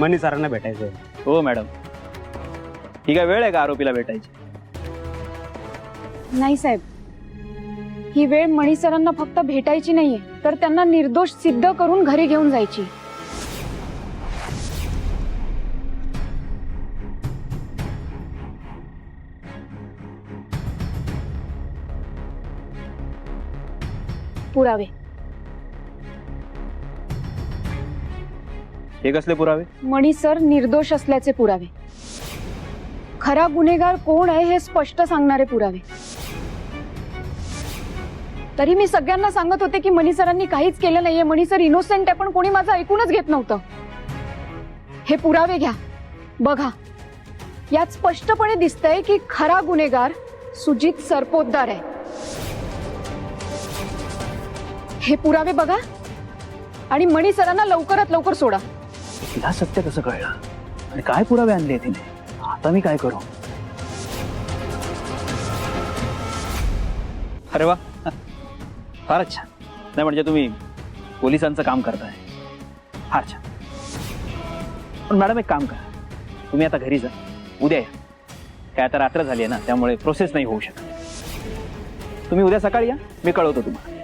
मनी सरांना भेटायचंय. हो मॅडम, ही काय वेळ आहे का आरोपीला भेटायची? नाही साहेब, ही वेळ मणी सरांना फक्त भेटायची नाहीये, तर त्यांना निर्दोष सिद्ध करून घरी घेऊन जायची. पुरावे. हे कसले पुरावे? मणी सर निर्दोष असल्याचे पुरावे. खरा गुन्हेगार कोण आहे हे स्पष्ट सांगणारे पुरावे. तरी मी सगळ्यांना सांगत होते की मणी सरांनी काहीच केलं नाहीये, मणी सर इनोसेंट आहे, पण कोणी माझं ऐकूनच घेत नव्हतं. हे पुरावे घ्या, बघा. यात स्पष्टपणे दिसतंय की खरा गुन्हेगार सुजित सरपोतदार आहे. हे पुरावे बघा आणि मणी सरांना लवकरात लवकर सोडा. तिला सत्य कसं कळलं आणि काय पुरावे आणले तिने? आता मी काय करू? अरे वा, फारच छान. नाही म्हणजे तुम्ही पोलिसांचं काम करताय, फार छान. पण मॅडम एक काम करा, तुम्ही आता घरी जा, उद्या या. काय आता रात्र झाली आहे ना, त्यामुळे प्रोसेस नाही होऊ शकत. तुम्ही उद्या सकाळी या, मी कळवतो तुम्हाला.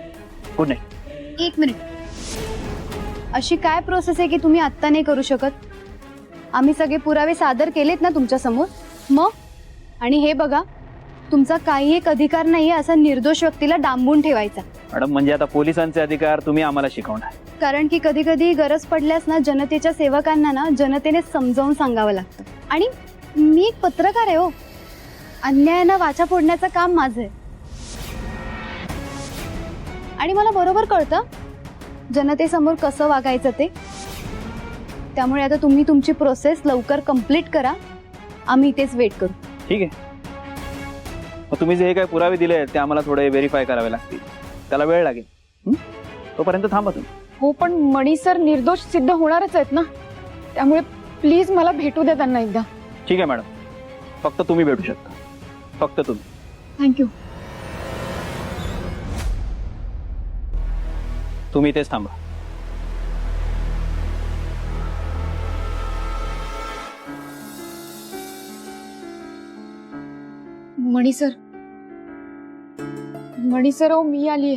Good night. एक मिनिट, अशी काय प्रोसेस आहे की तुम्ही आत्ता नाही करू शकत? आम्ही सगळे पुरावे सादर केलेत ना तुमच्या समोर. मग आणि हे बघा, तुमचा काही एक अधिकार नाहीये असा निर्दोष व्यक्तीला डांबून ठेवायचा. मॅडम म्हणजे आता पोलिसांचे अधिकार तुम्ही आम्हाला शिकवणार? कारण की कधी कधी गरज पडल्यास ना जनतेच्या सेवकांना ना जनतेने समजावून सांगावं लागतं. आणि मी एक पत्रकार आहे हो, अन्यायानं वाचा फोडण्याचं काम माझं आहे. आणि मला बरोबर कळतं जनतेसमोर कसं वागायचं ते. त्यामुळे आता तुम्ही तुमची प्रोसेस लवकर कंप्लीट करा, आम्ही इथेच वेट करू. ठीक आहे. मग तुम्ही जे हे काही पुरावे दिले आहेत ते आम्हाला थोडे व्हेरीफाय करावे लागतील, त्याला वेळ लागेल. तोपर्यंत थांबा तुम्ही. हो, पण मणी सर निर्दोष सिद्ध होणारच आहेत ना, त्यामुळे प्लीज मला भेटू द्या त्यांना एकदा. ठीक आहे मॅडम, फक्त तुम्ही भेटू शकता, फक्त तुम्ही. थँक्यू. तुम्ही इथेच थांबा. मणी सर, मणी सर, हो मी आलीये.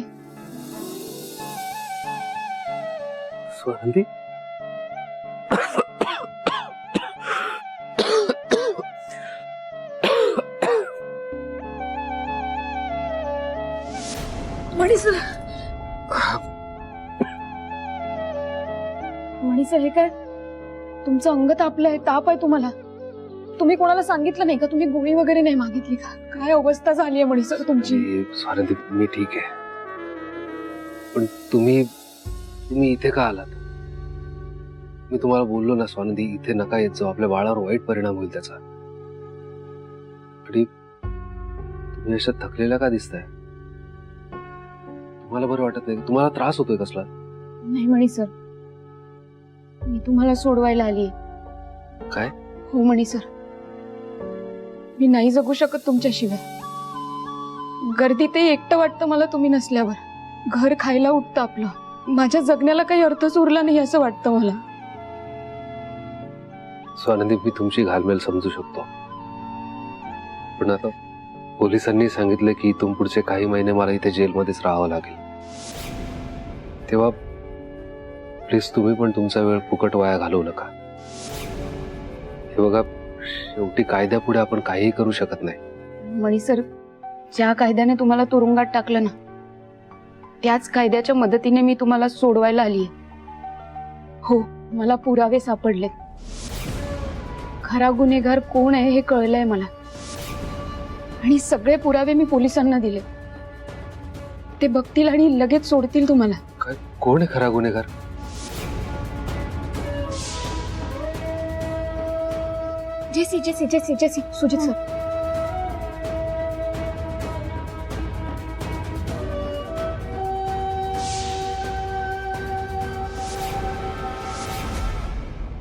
स्वानंदी, मणी सर, मणी सर, हे काय तुमचं अंग तापलंय, ताप आहे तुम्हाला? तुम्ही कोणाला सांगितलं नाही का? तुम्ही गोळी वगैरे नाही मागितली का? काय अवस्था झाली आहे मणी सर तुमची? स्वानंदी, मी ठीक आहे, पण तुम्ही इथे का आलात? मी तुम्हाला बोललो ना स्वानंदी, इथे नका येत जाऊ, आपल्या बाळावर वाईट परिणाम होईल त्याचा. आणि तुम्ही अशा थकलेला का दिसताय? तुम्हाला बरं वाटत नाही? तुम्हाला त्रास होतोय कसला? नाही मणी सर, मी तुम्हाला सोडवायला आलीये. काय? हो मणी सर, मी नाही जगू शकत तुमच्याशिवाय. गर्दीतही एकटं वाटतं मला तुम्ही नसल्यावर. घर खायला उठतं आपलं. माझ्या जगण्याला काही अर्थच उरला नाही असं वाटतं मला. स्वानंदी, मी तुमची घालमेल समजू शकतो, पण आता पोलिसांनी सांगितलं की इथून पुढचे काही महिने मला इथे जेलमध्येच राहावं लागेल. तेव्हा प्लीज तुम्ही पण तुमचा वेळ फुकट वाया घालवू नका. हे बघा, शेवटी कायद्यापुढे आपण काहीही करू शकत नाही. मणी सर, ज्या कायद्याने तुम्हाला तुरुंगात टाकलं ना, त्याच कायद्याच्या मदतीने मी तुम्हाला सोडवायला आलीये. हो, मला पुरावे सापडलेत. खरा गुन्हेगार कोण आहे हे कळलंय मला, आणि सगळे पुरावे मी पोलिसांना दिले. ते बघतील आणि लगेच सोडतील तुम्हाला. काय? कोण आहे खरा गुन्हेगार? जेसी जेसी जेसी जेसी सुजित सर.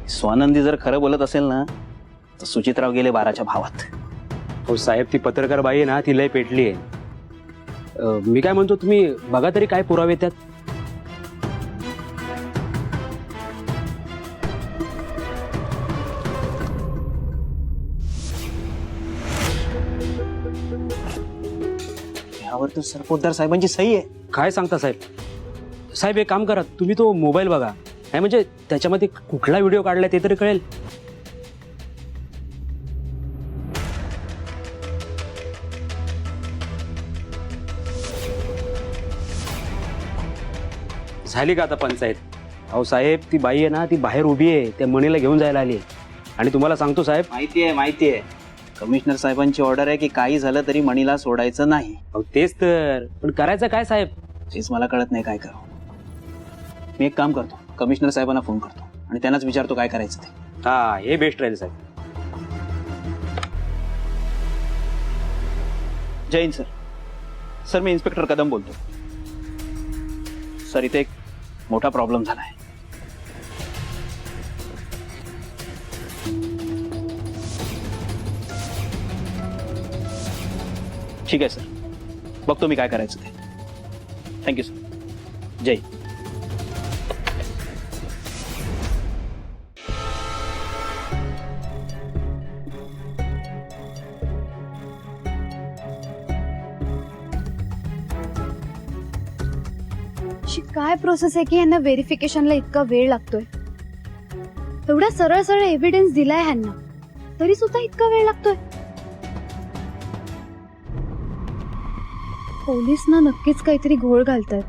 स्वानंदी जर खरं बोलत असेल ना, तर सुचितराव गेले 12च्या भावात. हो साहेब, ती पत्रकार बाई आहे ना, ती लय पेटली आहे. मी काय म्हणतो, तुम्ही बघा तरी काय पुरावे त्यात. यावर तर सरपोतदार साहेबांची सही आहे. काय सांगता साहेब? साहेब एक काम करा, तुम्ही तो मोबाईल बघा, नाही म्हणजे त्याच्यामध्ये कुठला व्हिडिओ काढलाय ते तरी कळेल. झाली का आता पंचायत? अहो साहेब, ती बाई आहे ना, ती बाहेर उभी आहे, त्या मणीला घेऊन जायला आली आहे. आणि तुम्हाला सांगतो साहेब, माहिती आहे. कमिशनर साहेबांची ऑर्डर आहे की काही झालं तरी मणीला सोडायचं नाही. अहो तेच तर, पण करायचं काय साहेब? तेच मला कळत नाही काय करावं. मी एक काम करतो, कमिशनर साहेबांना फोन करतो आणि त्यांनाच विचारतो काय करायचं ते. हा, हे बेस्ट राहील साहेब. जय हिंद सर. सर मी इन्स्पेक्टर कदम बोलतो. सर इथे एक मोठा प्रॉब्लेम झाला आहे. ठीक आहे सर, बघतो मी काय करायचं ते. Thank you sir. जय. अशी काय प्रोसेस आहे की यांना व्हेरिफिकेशनला इतका वेळ लागतोय? एवढा सरळ सरळ एव्हिडन्स दिलाय ह्यांना, तरी सुद्धा इतका वेळ लागतोय. पोलीस ना नक्कीच काहीतरी घोळ घालतात.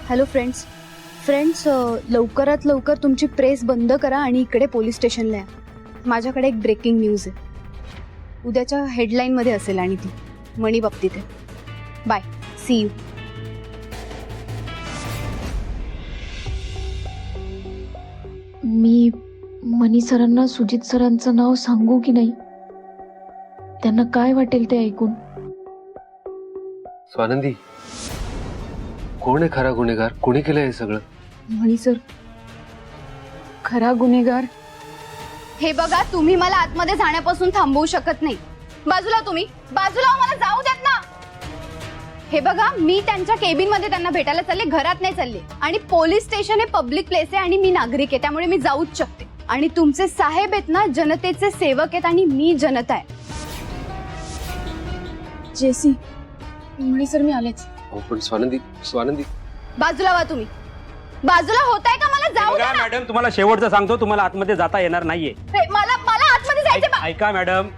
हॅलो फ्रेंड्स, लवकरात लवकर तुमची प्रेस बंद करा आणि इकडे पोलीस स्टेशनला या. माझ्याकडे एक ब्रेकिंग न्यूज आहे. उद्याच्या हेडलाईनमध्ये असेल आणि ती मणी बाबतीत आहे. Bye, see you. मी मनी सरांना सुजित सरांचं नाव सांगू की नाही? त्यांना काय वाटेल ते ऐकून? स्वानंदी, कोण आहे खरा गुन्हेगार? कोणी केलं हे सगळं? मणी सर खरा गुन्हेगार. हे बघा, तुम्ही मला आतमध्ये जाण्यापासून थांबवू शकत नाही. बाजूला तुम्ही, बाजूला मला जाऊ देत ना. हे बघा, मी त्यांच्या केबिन मध्ये त्यांना भेटायला चालले, घरात नाही चालले. आणि पोलीस स्टेशन हे पब्लिक प्लेस आहे आणि मी नागरिक आहे, त्यामुळे मी जाऊच शकते. आणि तुमचे साहेब आहेत ना, जनतेचे सेवक आहेत आणि मी जनता आहे. जेसी, मणी सर मी आलेच. हो पण स्वानंदी बाजूला व्हा तुम्ही. बाजूला होताय का? मला जाऊ द्या बघा ना. मॅडम, तुम्हाला शेवटचं सांगतो, तुम्हाला आतमध्ये जाता येणार नाहीये. मला आतमध्ये जायचं. ऐका मॅडम,